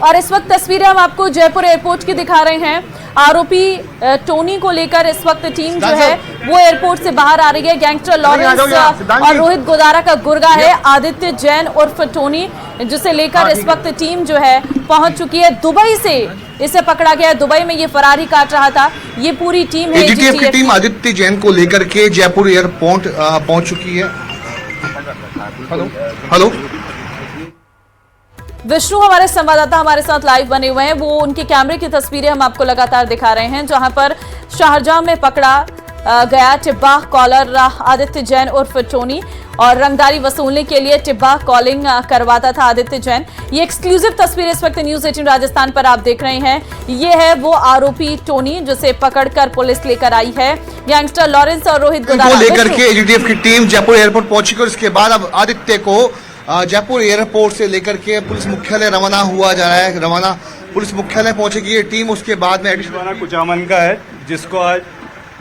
और इस वक्त तस्वीरें हम आपको जयपुर एयरपोर्ट की दिखा रहे हैं। आरोपी टोनी को लेकर इस वक्त टीम जो है वो एयरपोर्ट से बाहर आ रही है। गैंगस्टर लॉरेंस और रोहित गोदारा का गुर्गा है आदित्य जैन उर्फ टोनी, जिसे लेकर इस वक्त टीम जो है पहुंच चुकी है। दुबई से इसे पकड़ा गया, दुबई में ये फरारी काट रहा था। ये पूरी टीम है एजीटीएफ की टीम आदित्य जैन को लेकर के जयपुर एयरपोर्ट पहुंच चुकी है। हेलो विष्णु हमारे संवाददाता हमारे साथ लाइव बने हुए हैं, वो उनके कैमरे की तस्वीरें हम आपको लगातार दिखा रहे हैं, जहां पर शारजाह में पकड़ा गया टिब्बा कॉलर आदित्य जैन उर्फ टोनी और रंगदारी वसूलने के लिए टिब्बा कॉलिंग करवाता था आदित्य जैन। ये एक्सक्लूसिव तस्वीर इस वक्त न्यूज 18 राजस्थान पर आप देख रहे हैं। ये है वो आरोपी टोनी जिसे पकड़कर पुलिस लेकर आई है। गैंगस्टर लॉरेंस और रोहित गोदारा लेकर के एजीटीएफ की टीम जयपुर एयरपोर्ट पहुंची और इसके बाद अब आदित्य को जयपुर एयरपोर्ट से लेकर के पुलिस मुख्यालय रवाना हुआ जा रहा है। रवाना पुलिस मुख्यालय पहुंचेगी ये टीम, उसके बाद में कुचामन का है जिसको आज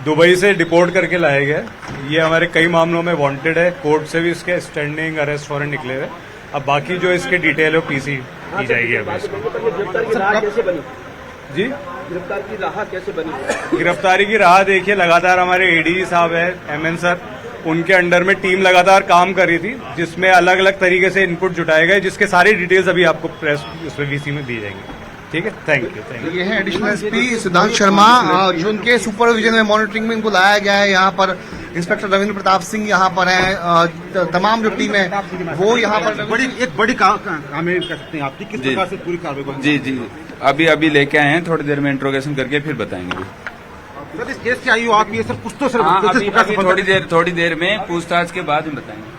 दुबई से डिपोर्ट करके लाया गया। ये हमारे कई मामलों में वांटेड है, कोर्ट से भी इसके स्टैंडिंग अरेस्ट वारंट निकले हुए। अब बाकी जो इसके डिटेल है पीसी की जाएगी। जी गिरफ्तार की राह कैसे बनी? गिरफ्तारी की राह देखिए, लगातार हमारे एडीजी साहब है एमएन सर, उनके अंडर में टीम लगातार काम कर रही थी, जिसमें अलग अलग तरीके से इनपुट जुटाए गए, जिसके सारी डिटेल्स अभी आपको प्रेस वीसी में दी जाएंगी। ठीक है, थैंक यू। ये है एडिशनल एसपी सिद्धांत शर्मा, जो उनके सुपरविजन में मॉनिटरिंग में इनको लाया गया है। यहाँ पर इंस्पेक्टर रविंद्र प्रताप सिंह यहाँ पर है, तमाम जो टीम है वो यहाँ पर एक बड़ी कामयाबी कर सकते हैं आपकी, किस प्रकार से पूरी कार्रवाई? जी अभी लेके आए हैं, थोड़ी देर में इंट्रोगेशन करके फिर बताएंगे। सर इस केस की आयु आप ये सब कुछ तो सर अभी थोड़ी देर में पूछताछ के बाद में बताएंगे।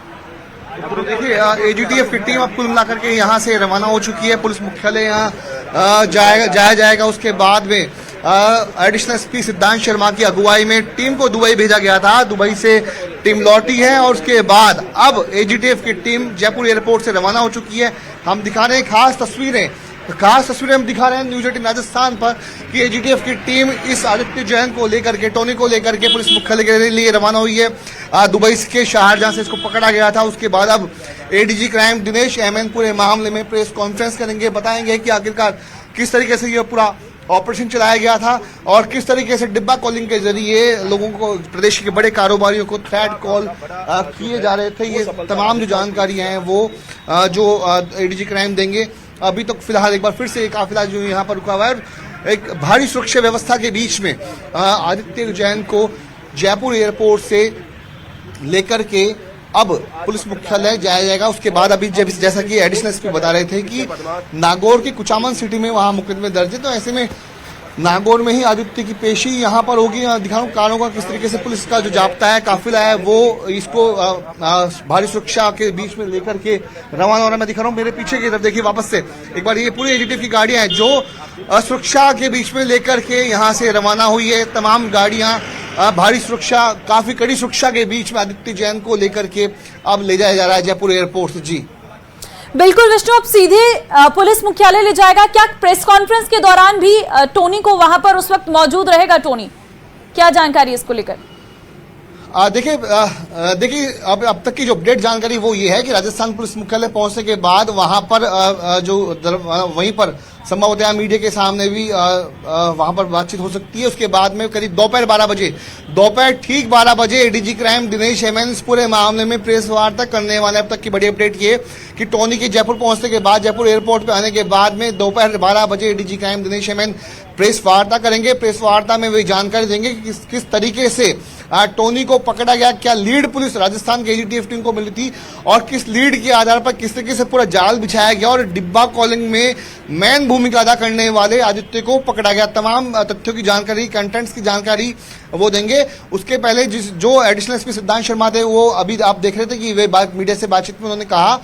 तो देखिए एजीटीएफ की टीम अब कुल मिलाकर के यहाँ से रवाना हो चुकी है। पुलिस मुख्यालय यहाँ जाया जाएगा। उसके बाद में एडिशनल एसपी सिद्धांत शर्मा की अगुवाई में टीम को दुबई भेजा गया था। दुबई से टीम लौटी है और उसके बाद अब एजीटीएफ की टीम जयपुर एयरपोर्ट से रवाना हो चुकी है। हम दिखा रहे हैं खास तस्वीरें हम दिखा रहे हैं न्यूज 18 राजस्थान पर कि एजीटीएफ की टीम इस आदित्य जैन को लेकर के, टोनी को लेकर के पुलिस मुख्यालय के लिए रवाना हुई है। दुबई के शारजाह से इसको पकड़ा गया था। उसके बाद अब एडीजी क्राइम दिनेश एमएन पूरे मामले में प्रेस कॉन्फ्रेंस करेंगे, बताएंगे कि आखिरकार किस तरीके से यह पूरा ऑपरेशन चलाया गया था और किस तरीके से डिब्बा कॉलिंग के जरिए लोगों को, प्रदेश के बड़े कारोबारियों को थ्रेट कॉल किए जा रहे थे। ये तमाम जो जानकारी है वो जो एडीजी क्राइम देंगे। अभी तो फिलहाल एक बार फिर से काफिला जो यहाँ पर रुका हुआ है, एक भारी सुरक्षा व्यवस्था के बीच में आदित्य जैन को जयपुर एयरपोर्ट से लेकर के अब पुलिस मुख्यालय जाया जाएगा। उसके बाद अभी जैसा कि एडिशनल एसपी बता रहे थे कि नागौर की कुचामन सिटी में वहां मुकदमे दर्ज है, तो ऐसे में नागौर में ही आदित्य की पेशी यहाँ पर होगी। दिखाऊं कारों का किस तरीके से पुलिस का जो जाब्ता है, काफिला है, वो इसको भारी सुरक्षा के बीच में लेकर के रवाना हो रहा है। मैं दिखा रहा हूँ मेरे पीछे की तरफ, देखिए वापस से एक बार, ये पूरी एजीटीएफ की गाड़ियां हैं जो सुरक्षा के बीच में लेकर के यहाँ से रवाना हुई है। तमाम गाड़ियां भारी सुरक्षा, काफी कड़ी सुरक्षा के बीच में आदित्य जैन को लेकर के अब ले जाया जा रहा है जयपुर एयरपोर्ट से। जी बिल्कुल विष्णु, अब सीधे पुलिस मुख्यालय ले जाएगा। क्या प्रेस कॉन्फ्रेंस के दौरान भी टोनी को वहां पर उस वक्त मौजूद रहेगा? टोनी, क्या जानकारी इसको लेकर? देखिए अब तक की जो अपडेट जानकारी वो ये है कि राजस्थान पुलिस मुख्यालय पहुंचने के बाद वहां पर वहीं पर संभवतः मीडिया के सामने भी वहां पर बातचीत हो सकती है। उसके बाद में करीब दोपहर ठीक 12 बजे एडीजी क्राइम दिनेश एमएन इस पूरे मामले में प्रेस वार्ता करने वाले। अब तक की बड़ी अपडेट ये कि टोनी के जयपुर पहुंचने के बाद, जयपुर एयरपोर्ट पे आने के बाद में दोपहर 12 बजे ADG crime Dinesh MN press वार्ता करेंगे। प्रेस वार्ता में वे जानकारी देंगे कि किस तरीके से टोनी को पकड़ा गया, क्या लीड पुलिस राजस्थान की एजीटीएफ टीम को मिली थी और किस लीड के आधार पर किस तरीके से पूरा जाल बिछाया गया और डिब्बा कॉलिंग में मेन भूमिका अदा करने वाले आदित्य को पकड़ा गया। तमाम तथ्यों की जानकारी, कंटेंट्स की जानकारी वो देंगे। उसके पहले जो एडिशनल एसपी सिद्धांत शर्मा थे, वो अभी आप देख रहे थे कि वे मीडिया से बातचीत में उन्होंने कहा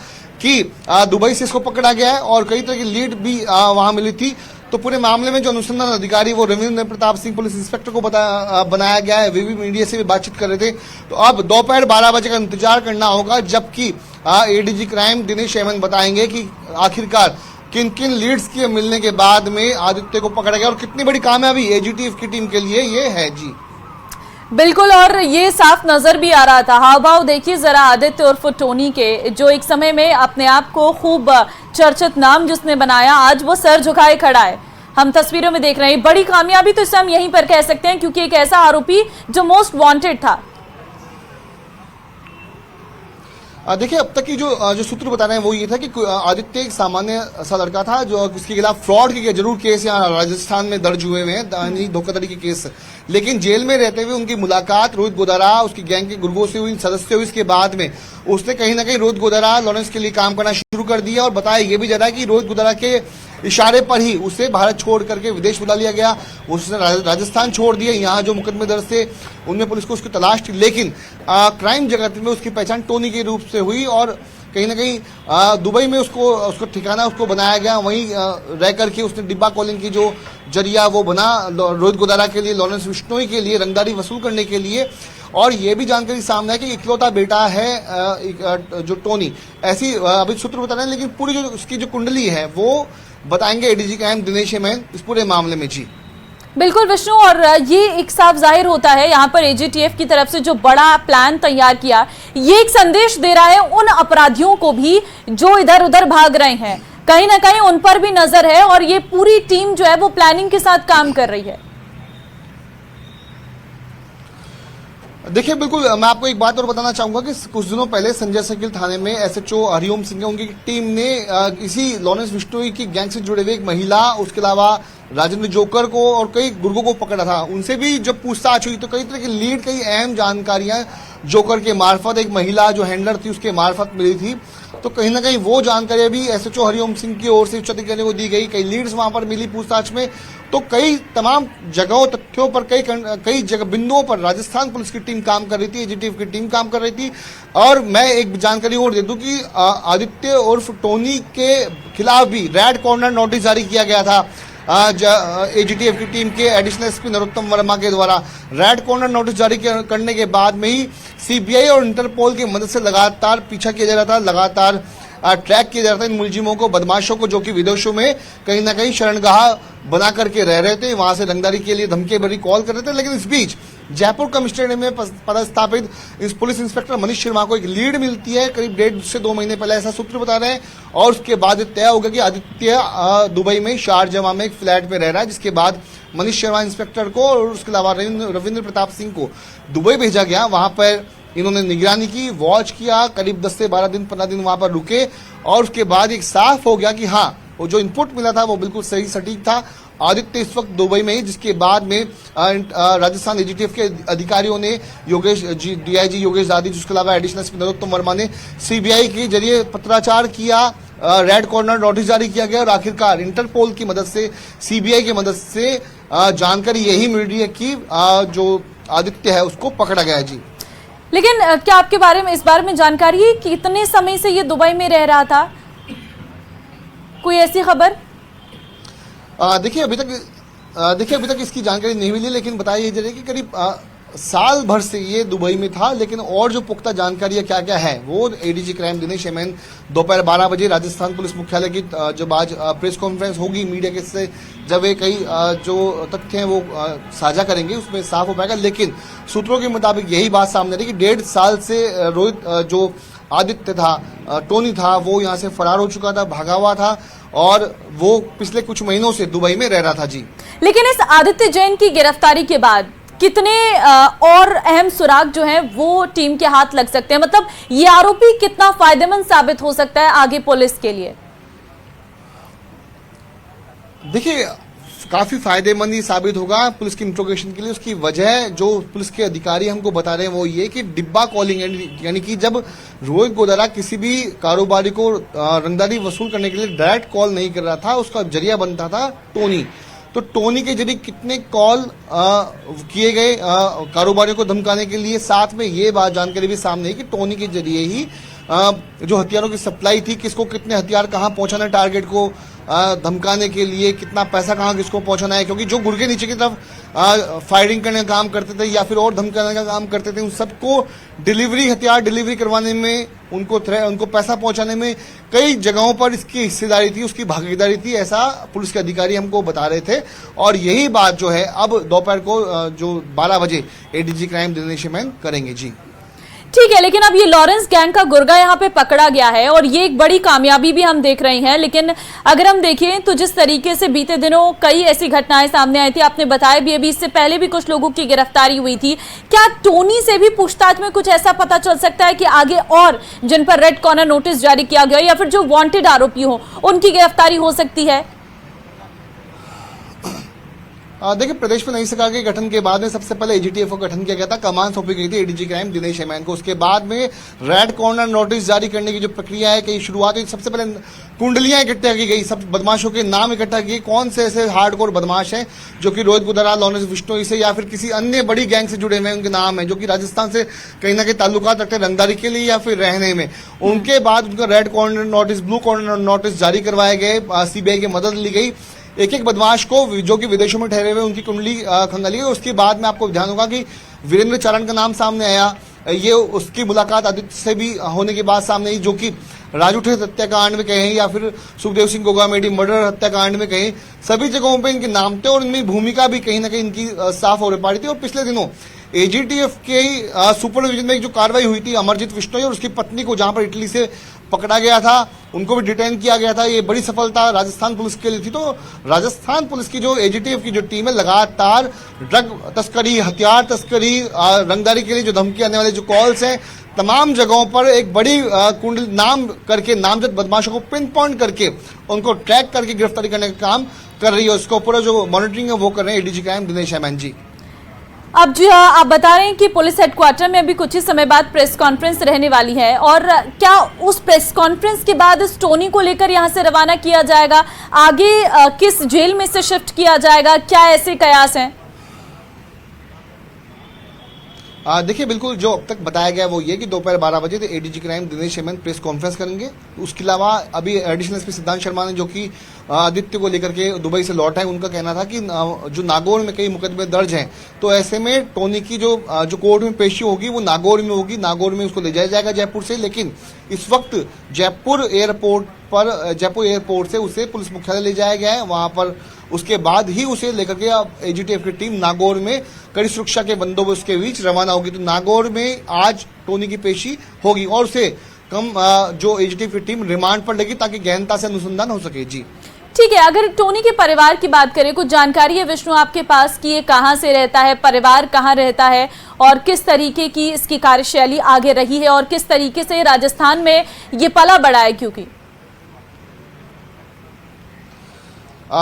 कि दुबई से इसको पकड़ा गया है और कई तरह की लीड भी वहां मिली थी। तो पूरे मामले में जो अनुसंधान अधिकारी वो रविंद्र प्रताप सिंह पुलिस इंस्पेक्टर को बनाया गया है। वे भी मीडिया से भी बातचीत कर रहे थे। तो अब दोपहर 12 बजे का इंतजार करना होगा, जबकि एडीजी क्राइम दिनेश एमएन बताएंगे कि आखिरकार किन किन लीड्स के मिलने के बाद में आदित्य को पकड़ा गया और कितनी बड़ी कामयाबी एजीटीएफ की टीम के लिए ये है। जी बिल्कुल, और ये साफ नजर भी आ रहा था। हाव भाव देखिए जरा आदित्य उर्फ टोनी के, जो एक समय में अपने आप को खूब चर्चित नाम जिसने बनाया, आज वो सर झुकाए खड़ा है। हम तस्वीरों में देख रहे हैं बड़ी कामयाबी तो इसे हम यहीं पर कह सकते हैं, क्योंकि एक ऐसा आरोपी जो मोस्ट वांटेड था। देखिए, अब तक की जो सूत्र बता रहे हैं वो ये था कि आदित्य एक सामान्य सा लड़का था जो उसके खिलाफ फ्रॉड के जरूर केस यहाँ राजस्थान में दर्ज हुए हैं, धोखाधड़ी के केस, लेकिन जेल में रहते हुए उनकी मुलाकात रोहित गोदारा उसकी गैंग के गुर्गों से हुई, सदस्य हुई। इसके बाद में उसने कहीं ना कहीं रोहित गोदारा लॉरेंस के लिए काम करना शुरू कर दिया और बताया ये भी जा रहा है कि रोहित गोदारा के इशारे पर ही उसे भारत छोड़ करके विदेश बुला लिया गया। उसने राजस्थान छोड़ दिया। यहाँ जो मुकदमे दर्ज थे उनमें पुलिस को उसकी तलाश थी, लेकिन क्राइम जगत में उसकी पहचान टोनी के रूप से हुई और कहीं ना कहीं दुबई में उसको ठिकाना उसको बनाया गया। वहीं रह करके उसने डिब्बा कॉलिंग की जो जरिया वो बना रोहित गोदारा के लिए, लॉरेंस बिश्नोई के लिए, रंगदारी वसूल करने के लिए। और ये भी जानकारी सामने है कि इकलौता बेटा है जो टोनी, ऐसी अभी सूत्र बता रहे हैं, लेकिन पूरी जो उसकी जो कुंडली है वो बताएंगे एडीजी क्राइम दिनेश हेमन इस पूरे मामले में। जी बिल्कुल विष्णु, और ये एक साफ जाहिर होता है यहाँ पर एजीटीएफ की तरफ से जो बड़ा प्लान तैयार किया, ये एक संदेश दे रहा है उन अपराधियों को भी जो इधर उधर भाग रहे हैं, कहीं ना कहीं उन पर भी नजर है और ये पूरी टीम जो है वो प्लानिंग के साथ काम कर रही है। देखिए, बिल्कुल मैं आपको एक बात और बताना चाहूंगा कि कुछ दिनों पहले संजय सर्किल थाने में एसएचओ हरिओम सिंह उनकी टीम ने इसी लॉरेंस बिश्नोई की गैंग से जुड़े हुए एक महिला, उसके अलावा राजेंद्र जोकर को और कई गुर्गों को पकड़ा था। उनसे भी जब पूछताछ हुई तो कई तरह की लीड, कई अहम जानकारियां जोकर के मार्फत, एक महिला जो हैंडलर थी उसके मार्फत मिली थी। तो कहीं ना कहीं वो जानकारी भी एसएचओ हरिओम सिंह की ओर से उच्च अधिकारियों को दी गई। कई लीड्स वहां पर मिली पूछताछ में, तो कई तमाम जगहों, तथ्यों पर, कई जगह बिंदुओं पर राजस्थान पुलिस की टीम काम कर रही थी, एजीटीएफ की टीम काम कर रही थी। और मैं एक जानकारी और दे दूं कि आदित्य उर्फ टोनी के खिलाफ भी रेड कॉर्नर नोटिस जारी किया गया था एजीटीएफ की टीम के एडिशनल एसपी नरोत्तम वर्मा के द्वारा। रेड कॉर्नर नोटिस जारी करने के बाद में ही सीबीआई और इंटरपोल की मदद से लगातार पीछा किया जा रहा था, लगातार ट्रैक किया जा रहा था इन मुलजिमों को, बदमाशों को, जो कि विदेशों में कहीं ना कहीं शरणगाह बना करके रह रहे थे, वहां से रंगदारी के लिए धमकी भरी कॉल कर रहे थे। लेकिन इस बीच जयपुर कमिश्नरेट में पदस्थापित इस पुलिस इंस्पेक्टर मनीष शर्मा को एक लीड मिलती है करीब 1.5 से 2 महीने पहले, ऐसा सूत्र बता रहे हैं। और उसके बाद तय होगा कि आदित्य दुबई में शारजाह में एक फ्लैट में रह रहा है, जिसके बाद मनीष शर्मा इंस्पेक्टर को और उसके अलावा रविंद्र प्रताप सिंह को दुबई भेजा गया। वहां पर इन्होंने निगरानी की, वॉच किया, करीब 10 से 12 दिन 15 दिन वहां पर रुके और उसके बाद एक साफ हो गया कि हाँ, वो जो इनपुट मिला था वो बिल्कुल सही सटीक था। आदित्य इस वक्त दुबई में ही, जिसके बाद में राजस्थान एजीटीएफ के अधिकारियों ने डीआईजी योगेश दादी, जिसके अलावा एडिशनल एसपी नरोत्तम वर्मा ने सीबीआई के जरिए पत्राचार किया, रेड कॉर्नर नोटिस जारी किया गया और आखिरकार इंटरपोल की मदद से, सीबीआई की मदद से जानकारी यही मिल रही है कि जो आदित्य है उसको पकड़ा गया है। जी, लेकिन क्या आपके बारे में, इस बारे में जानकारी है कि कितने समय से ये दुबई में रह रहा था? कोई ऐसी खबर? देखिए, अभी तक इसकी जानकारी नहीं मिली, लेकिन बताया जा रहा है कि करीब साल भर से ये दुबई में था। लेकिन और जो पुख्ता जानकारी क्या क्या है वो एडीजी क्राइम दिनेश हेमन दोपहर 12 बजे राजस्थान पुलिस मुख्यालय की जब आज प्रेस कॉन्फ्रेंस होगी मीडिया के से, जब वे कई जो तथ्य हैं वो साझा करेंगे, उसमें साफ हो पाएगा। लेकिन सूत्रों के मुताबिक यही बात सामने आ रही कि 1.5 साल से रोहित, जो आदित्य था, टोनी था, वो यहाँ से फरार हो चुका था, भागा हुआ था और वो पिछले कुछ महीनों से दुबई में रह रहा था। जी, लेकिन इस आदित्य जैन की गिरफ्तारी के बाद कितने और अहम सुराग जो हैं वो टीम के हाथ लग सकते हैं? मतलब ये आरोपी कितना फायदेमंद साबित हो सकता है आगे पुलिस के लिए? देखिए, काफी फायदेमंद ही साबित होगा पुलिस की इंट्रोगेशन के लिए। उसकी वजह जो पुलिस के अधिकारी हमको बता रहे हैं वो ये कि डिब्बा कॉलिंग, यानी कि जब रोहित गोदारा किसी भी कारोबारी को रंगदारी वसूल करने के लिए डायरेक्ट कॉल नहीं कर रहा था, उसका जरिया बनता था टोनी। तो टोनी के जरिए कितने कॉल किए गए कारोबारियों को धमकाने के लिए, साथ में ये बात जानकारी भी सामने है कि टोनी के जरिए ही जो हथियारों की सप्लाई थी, किसको कितने हथियार कहां पहुंचाना है टारगेट को धमकाने के लिए, कितना पैसा कहां किसको पहुंचाना है, क्योंकि जो गुर्गे नीचे की तरफ फायरिंग करने का काम करते थे या फिर और धमकाने का काम करते थे, उन सबको हथियार डिलीवरी करवाने में, उनको पैसा पहुंचाने में कई जगहों पर इसकी हिस्सेदारी थी, उसकी भागीदारी थी, ऐसा पुलिस के अधिकारी हमको बता रहे थे। और यही बात जो है अब दोपहर को जो 12 बजे एडीजी क्राइम दिनेश हेमन करेंगे। जी, ठीक है, लेकिन अब ये लॉरेंस गैंग का गुर्गा यहाँ पे पकड़ा गया है और ये एक बड़ी कामयाबी भी हम देख रहे हैं। लेकिन अगर हम देखें तो जिस तरीके से बीते दिनों कई ऐसी घटनाएं सामने आई थी, आपने बताया भी अभी इससे पहले भी कुछ लोगों की गिरफ्तारी हुई थी, क्या टोनी से भी पूछताछ में कुछ ऐसा पता चल सकता है कि आगे और जिन पर रेड कॉर्नर नोटिस जारी किया गया या फिर जो वांटेड आरोपी हो उनकी गिरफ्तारी हो सकती है? देखिए, प्रदेश में नई सरकार के गठन के बाद में सबसे पहले एजीटीएफ को गठन किया गया था, कमान सौंपी गई थी एडीजी क्राइम दिनेश हेमैन को। उसके बाद में रेड कॉर्नर नोटिस जारी करने की जो प्रक्रिया है कि शुरुआत हुई, सबसे पहले कुंडलियां इकट्ठा की गई, सब बदमाशों के नाम इकट्ठा किए, कौन से ऐसे हार्डकोर बदमाश हैं जो कि रोहित गुदरा, लॉरेंस बिश्नोई से या फिर किसी अन्य बड़ी गैंग से जुड़े हुए हैं, उनके नाम है जो कि राजस्थान से कहीं ना कहीं ताल्लुकात रखते हैं रंगदारी के लिए या फिर रहने में। उनके बाद उनका red corner notice, blue corner notice जारी करवाए गए, सीबीआई की मदद ली गई, एक एक बदमाश को जो कि विदेशों में ठहरे हुए उनकी कुंडली खंगाली गई। उसके बाद में आपको ध्यान होगा कि वीरेंद्र चारण का नाम सामने आया, ये उसकी मुलाकात आदित्य से भी होने के बाद सामने आई, जो कि राजू ठेस हत्याकांड में कहें या फिर सुखदेव सिंह गोगामेडी मर्डर हत्याकांड में कहें, सभी जगहों पे इनके नाम थे और इनमें भूमिका भी कहीं ना कहीं इनकी साफ हो पा रही थी। और पिछले दिनों एजीटीएफ के सुपरविजन में जो कार्रवाई हुई थी अमरजीत बिश्नोई और उसकी पत्नी को, जहां पर इटली से पकड़ा गया था, उनको भी डिटेन किया गया था, ये बड़ी सफलता राजस्थान पुलिस के लिए थी। तो राजस्थान पुलिस की जो एजीटीएफ की जो टीम है लगातार ड्रग तस्करी, हथियार तस्करी, रंगदारी के लिए जो धमकी आने वाले जो कॉल्स हैं, तमाम जगहों पर एक बड़ी कुंडली नाम करके नामजद बदमाशों को पिन पॉइंट करके उनको ट्रैक करके गिरफ्तारी करने का काम कर रही है। उसको पूरा जो मॉनिटरिंग है वो कर रहे हैं एडीजी क्राइम दिनेश हेमैन जी। अब जी आप बता रहे हैं कि पुलिस हेडक्वार्टर में अभी कुछ ही समय बाद प्रेस कॉन्फ्रेंस रहने वाली है, और क्या उस प्रेस कॉन्फ्रेंस के बाद इस टोनी को लेकर यहां से रवाना किया जाएगा? आगे किस जेल में से शिफ्ट किया जाएगा? क्या ऐसे कयास हैं? देखिए, बिल्कुल जो अब तक बताया गया वो ये कि दोपहर 12 बजे एडीजी क्राइम दिनेश हेमैन प्रेस कॉन्फ्रेंस करेंगे। उसके अलावा अभी एडिशनल एसपी सिद्धांत शर्मा ने, जो कि आदित्य को लेकर के दुबई से लौटा है, उनका कहना था कि जो नागौर में कई मुकदमे दर्ज हैं, तो ऐसे में टोनी की जो कोर्ट में पेशी होगी वो नागौर में होगी। नागौर में उसको ले जाया जाएगा जयपुर से, लेकिन इस वक्त जयपुर एयरपोर्ट से उसे पुलिस मुख्यालय ले जाया गया है। वहां पर उसके बाद ही उसे लेकर के अब एजीटीएफ की टीम नागौर में कड़ी सुरक्षा के बंदोबस्त के बीच रवाना होगी। तो नागौर में आज टोनी की पेशी होगी और उसे कम जो एजीटीएफ की टीम रिमांड पर लेगी ताकि गहनता से अनुसंधान हो सके। जी ठीक है, अगर टोनी के परिवार की बात करें, कुछ जानकारी है विष्णु आपके पास कि ये कहां से रहता है, परिवार कहां रहता है और किस तरीके की इसकी कार्यशैली आगे रही है और किस तरीके से राजस्थान में ये पला बढ़ा है? क्योंकि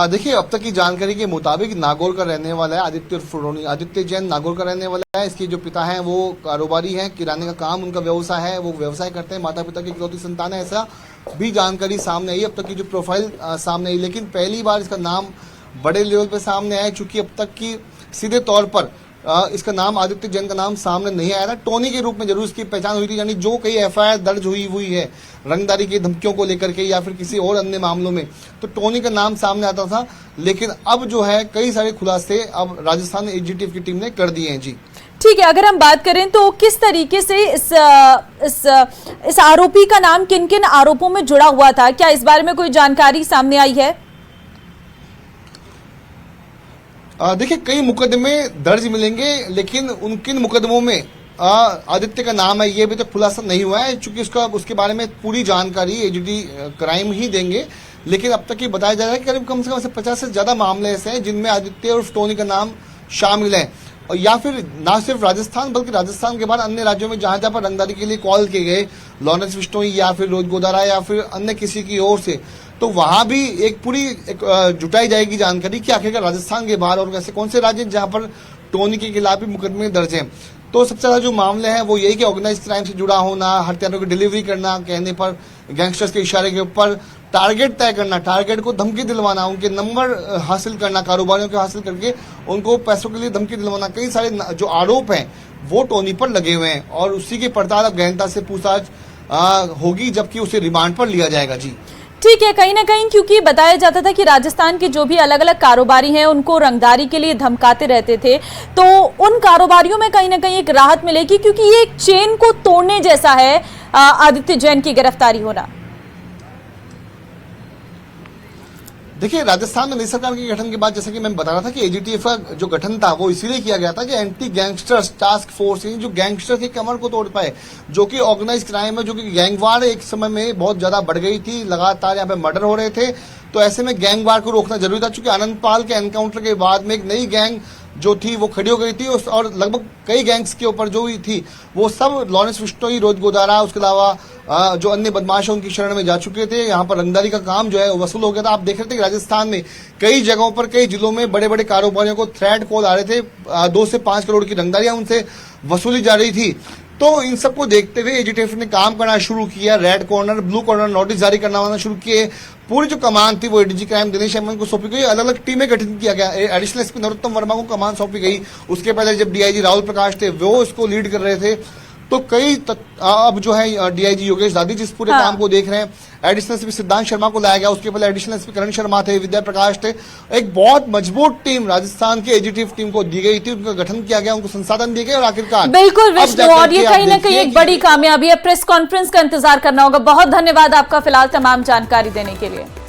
देखिए, अब तक की जानकारी के मुताबिक नागौर का रहने वाला है आदित्य जैन नागौर का रहने वाला है। इसके जो पिता हैं वो कारोबारी हैं, किराने का काम उनका व्यवसाय है, वो व्यवसाय करते हैं, माता पिता की इकलौती संतान है, ऐसा भी जानकारी सामने आई। अब तक की जो प्रोफाइल सामने आई, लेकिन पहली बार इसका नाम बड़े लेवल पे सामने आया, चूंकि अब तक की सीधे तौर पर इसका नाम आदित्य जैन का नाम सामने नहीं आया था। टोनी के रूप में जरूर इसकी पहचान हुई थी, यानी जो कई एफआईआर दर्ज हुई है रंगदारी की धमकियों को लेकर के या फिर किसी और अन्य मामलों में, तो टोनी का नाम सामने आता था। लेकिन अब जो है कई सारे खुलासे अब राजस्थान एजीटीएफ की टीम ने कर दिए हैं। जी ठीक है, अगर हम बात करें तो किस तरीके से इस आरोपी का नाम किन किन आरोपों में जुड़ा हुआ था, क्या इस बारे में कोई जानकारी सामने आई है? देखिए, कई मुकदमे दर्ज मिलेंगे, लेकिन उन किन मुकदमों में आदित्य का नाम है ये अभी तक खुलासा नहीं हुआ है, चूंकि उसके बारे में पूरी जानकारी एजीटी क्राइम ही देंगे। लेकिन अब तक ये बताया जा रहा है कि करीब कम से कम 50 से ज्यादा मामले ऐसे हैं जिनमें आदित्य और टोनी का नाम शामिल है, और या फिर ना सिर्फ राजस्थान बल्कि राजस्थान के बाद अन्य राज्यों में जहां जहां पर रंगदारी के लिए कॉल किए गए लॉरेंस बिश्नोई या फिर रोहित गोदारा या फिर अन्य किसी की ओर से, तो वहां भी एक पूरी जुटाई जाएगी जानकारी कि आखिरकार राजस्थान के बाहर और ऐसे कौन से राज्य जहां पर टोनी के खिलाफ भी मुकदमे दर्ज हैं। तो सबसे ज्यादा जो मामले हैं वो यही कि ऑर्गेनाइज क्राइम से जुड़ा होना, हथियारों की डिलीवरी करना, कहने पर गैंगस्टर्स के इशारे के ऊपर टारगेट तय करना, टारगेट को धमकी दिलवाना, उनके नंबर हासिल करना, कारोबारियों के हासिल करके उनको पैसों के लिए धमकी दिलवाना, कई सारे जो आरोप हैं वो टोनी पर लगे हुए हैं और उसी की पड़ताल अब गहनता से पूछताछ होगी, जबकि उसे रिमांड पर लिया जाएगा। जी ठीक है, कहीं ना कहीं क्योंकि बताया जाता था कि राजस्थान के जो भी अलग अलग कारोबारी हैं उनको रंगदारी के लिए धमकाते रहते थे, तो उन कारोबारियों में कहीं ना कहीं एक राहत मिलेगी, क्योंकि ये एक चेन को तोड़ने जैसा है आदित्य जैन की गिरफ्तारी होना। देखिए, राजस्थान में नई सरकार के गठन के बाद जैसा कि मैं बता रहा था कि एजीटीएफ का जो गठन था वो इसीलिए किया गया था कि एंटी गैंगस्टर्स टास्क फोर्स, जो गैंगस्टर की कमर को तोड़ पाए, जो कि ऑर्गेनाइज क्राइम है, जो कि गैंगवार एक समय में बहुत ज्यादा बढ़ गई थी, लगातार यहाँ पे मर्डर हो रहे थे। तो ऐसे में गैंगवार को रोकना जरूरी था, चूंकि आनंदपाल के एनकाउंटर के बाद में एक नई गैंग जो थी वो खड़ी हो गई थी और लगभग कई गैंग्स के ऊपर जो हुई थी वो सब लॉरेंस बिश्नोई, रोज गोदारा, उसके अलावा जो अन्य बदमाश है उनकी शरण में जा चुके थे। यहाँ पर रंगदारी का काम जो है वो वसूल हो गया था। आप देख रहे थे कि राजस्थान में कई जगहों पर, कई जिलों में बड़े बड़े कारोबारियों को थ्रेट कॉल आ रहे थे, 2 से 5 करोड़ की रंगदारियां उनसे वसूली जा रही थी। तो इन सबको देखते हुए एजीटीएफ ने काम करना शुरू किया, red corner, blue corner notice जारी करना शुरू किए। पूरी जो कमान थी वो एडीजी क्राइम दिनेश हेमंत को सौंपी गई, अलग अलग टीमें गठित किया गया। एडिशनल एसपी नरोत्तम वर्मा को कमान सौंपी गई। उसके पहले जब डीआईजी राहुल प्रकाश थे वो इसको लीड कर रहे थे। तो अब जो है डीआईजी योगेश दादी जिस पूरे काम को देख रहे हैं, एडिशनल एसपी सिद्धांत शर्मा को लाया गया। उसके पहले एडिशनल एसपी करण शर्मा थे, विद्या प्रकाश थे। एक बहुत मजबूत टीम राजस्थान की एजीटीएफ टीम को दी गई थी, उनका गठन किया गया, उनको संसाधन दिए गए और आखिरकार बिल्कुल विष्णु, और ये कहीं ना कहीं एक बड़ी कामयाबी है। प्रेस कॉन्फ्रेंस का इंतजार करना होगा। बहुत धन्यवाद आपका फिलहाल तमाम जानकारी देने के लिए।